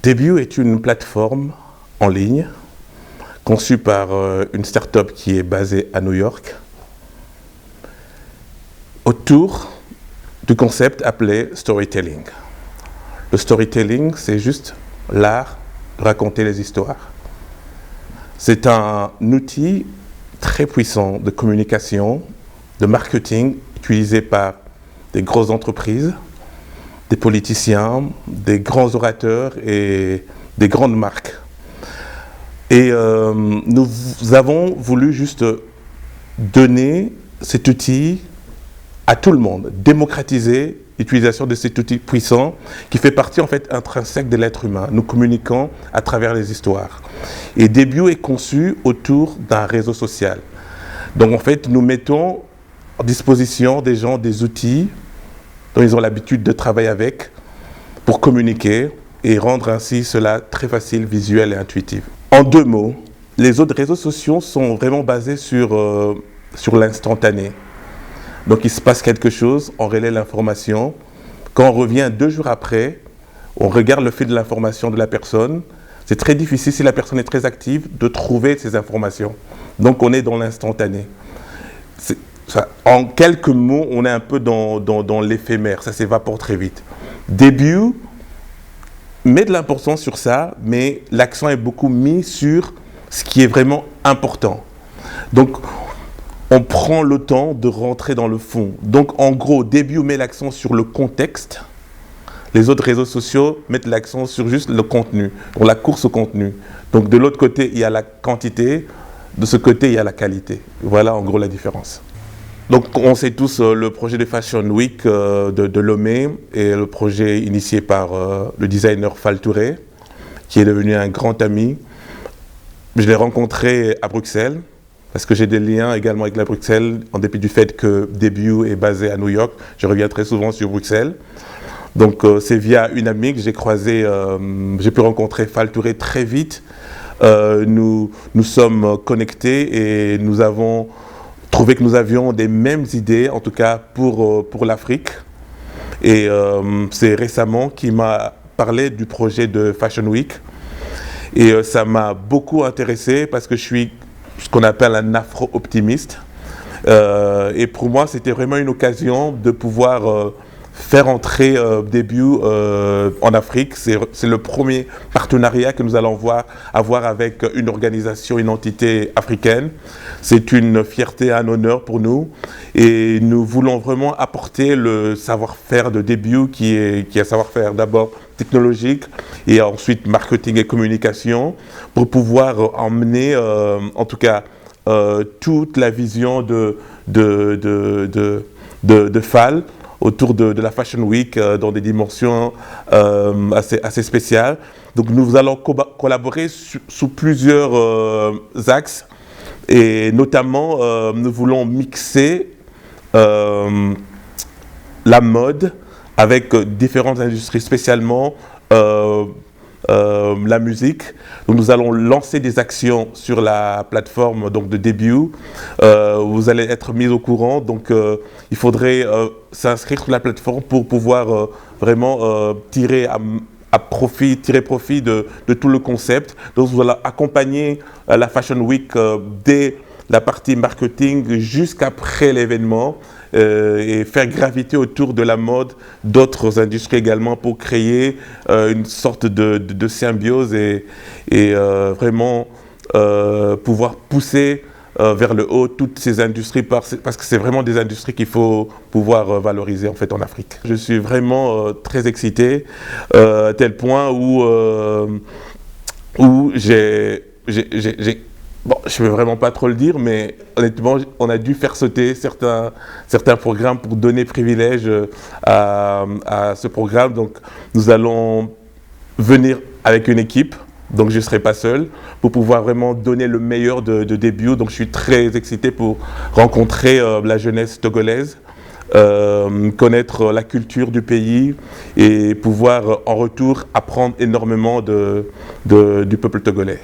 Debut est une plateforme en ligne conçue par une start-up qui est basée à New York autour du concept appelé storytelling. Le storytelling, c'est juste l'art de raconter les histoires. C'est un outil très puissant de communication, de marketing, utilisé par des grosses entreprises, des politiciens, des grands orateurs et des grandes marques. Et nous avons voulu juste donner cet outil à tout le monde, démocratiser l'utilisation de cet outil puissant qui fait partie en fait intrinsèque de l'être humain. Nous communiquons à travers les histoires. Et Debut est conçu autour d'un réseau social. Donc en fait, nous mettons à disposition des gens des outils dont ils ont l'habitude de travailler avec pour communiquer et rendre ainsi cela très facile, visuel et intuitif. En 2 mots, les autres réseaux sociaux sont vraiment basés sur l'instantané. Donc il se passe quelque chose, on relaie l'information. Quand on revient 2 jours après, on regarde le fil de l'information de la personne. C'est très difficile, si la personne est très active, de trouver ces informations. Donc on est dans l'instantané. En quelques mots, on est un peu dans l'éphémère, ça s'évapore très vite. Debut met de l'importance sur ça, mais l'accent est beaucoup mis sur ce qui est vraiment important. Donc, on prend le temps de rentrer dans le fond. Donc, en gros, Debut met l'accent sur le contexte. Les autres réseaux sociaux mettent l'accent sur juste le contenu, pour la course au contenu. Donc, de l'autre côté, il y a la quantité, de ce côté, il y a la qualité. Voilà, en gros, la différence. Donc, on sait tous le projet de Fashion Week de Lomé et le projet initié par le designer Fall Touré, qui est devenu un grand ami. Je l'ai rencontré à Bruxelles, parce que j'ai des liens également avec la Bruxelles, en dépit du fait que Debut est basé à New York. Je reviens très souvent sur Bruxelles. Donc, c'est via une amie que j'ai croisé, j'ai pu rencontrer Fall Touré très vite. Nous sommes connectés et nous avons trouvé que nous avions des mêmes idées, en tout cas pour l'Afrique. Et c'est récemment qu'il m'a parlé du projet de Fashion Week. Et ça m'a beaucoup intéressé parce que je suis ce qu'on appelle un afro-optimiste. Et pour moi, c'était vraiment une occasion de pouvoir faire entrer Debut en Afrique. C'est le premier partenariat que nous allons avoir avec une organisation, une entité africaine. C'est une fierté, un honneur pour nous. Et nous voulons vraiment apporter le savoir-faire de Debut qui est un savoir-faire d'abord technologique et ensuite marketing et communication pour pouvoir emmener en tout cas toute la vision de Fall autour de la Fashion Week dans des dimensions assez spéciales. Donc nous allons collaborer sous plusieurs axes et notamment nous voulons mixer la mode avec différentes industries, spécialement la musique. Donc nous allons lancer des actions sur la plateforme donc, de Debut. Vous allez être mis au courant. Donc il faudrait s'inscrire sur la plateforme pour pouvoir vraiment tirer profit de tout le concept. Donc vous allez accompagner la Fashion Week dès la partie marketing jusqu'après l'événement. Et faire graviter autour de la mode d'autres industries également pour créer une sorte de symbiose et vraiment pouvoir pousser vers le haut toutes ces industries parce que c'est vraiment des industries qu'il faut pouvoir valoriser en fait en Afrique. Je suis vraiment très excité à tel point où j'ai bon, je ne vais vraiment pas trop le dire, mais honnêtement, on a dû faire sauter certains programmes pour donner privilège à ce programme. Donc, nous allons venir avec une équipe, donc je ne serai pas seul, pour pouvoir vraiment donner le meilleur de Debut. Donc, je suis très excité pour rencontrer la jeunesse togolaise, connaître la culture du pays et pouvoir en retour apprendre énormément du peuple togolais.